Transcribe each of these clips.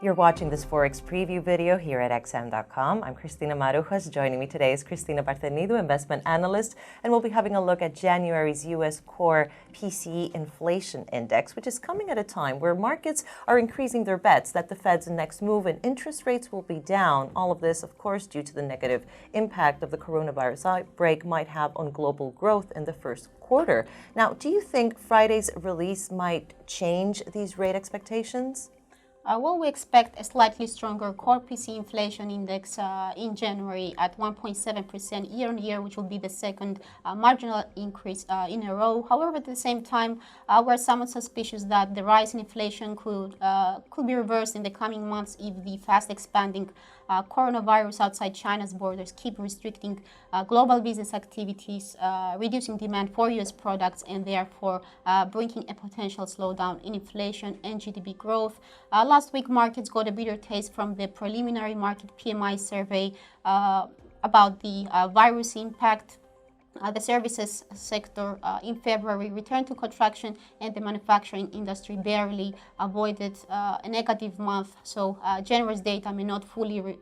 You're watching this Forex Preview video here at XM.com. I'm Cristina Marujas. Joining me today is Cristina Bartenido, investment analyst, and we'll be having a look at January's U.S. core PCE Inflation Index, which is coming at a time where markets are increasing their bets that the Fed's next move and interest rates will be down. All of this, of course, due to the negative impact of the coronavirus outbreak might have on global growth in the first quarter. Now, do you think Friday's release might change these rate expectations? We expect a slightly stronger core PCE inflation index in January at 1.7% year-on-year, which will be the second marginal increase in a row. However, at the same time, we're somewhat suspicious that the rise in inflation could be reversed in the coming months if the fast expanding coronavirus outside China's borders keep restricting global business activities, reducing demand for U.S. products, and therefore bringing a potential slowdown in inflation and GDP growth. Last week, markets got a bitter taste from the preliminary market PMI survey about the virus impact. The services sector in February returned to contraction, and the manufacturing industry barely avoided a negative month. So January's data may not fully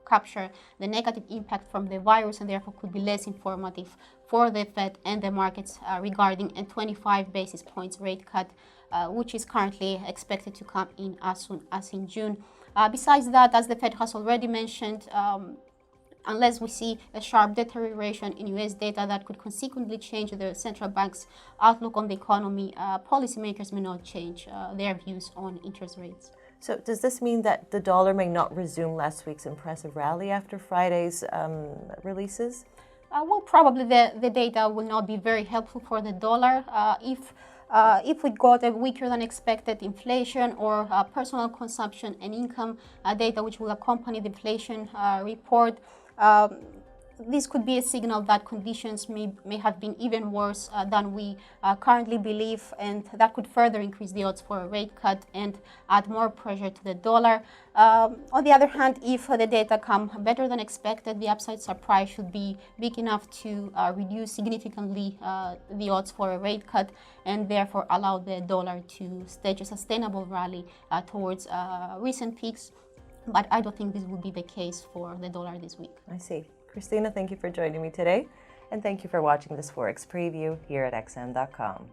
capture the negative impact from the virus, and therefore could be less informative for the Fed and the markets regarding a 25 basis points rate cut, which is currently expected to come in as soon as in June. Besides that, as the Fed has already mentioned, unless we see a sharp deterioration in U.S. data that could consequently change the central bank's outlook on the economy, policymakers may not change their views on interest rates. So does this mean that the dollar may not resume last week's impressive rally after Friday's releases? Probably the data will not be very helpful for the dollar. If we got a weaker than expected inflation or personal consumption and income data which will accompany the inflation report, this could be a signal that conditions may have been even worse than we currently believe, and that could further increase the odds for a rate cut and add more pressure to the dollar. On the other hand, if the data come better than expected, the upside surprise should be big enough to reduce significantly the odds for a rate cut, and therefore allow the dollar to stage a sustainable rally towards recent peaks. But I don't think this will be the case for the dollar this week. I see. Cristina, thank you for joining me today, and thank you for watching this Forex Preview here at XM.com.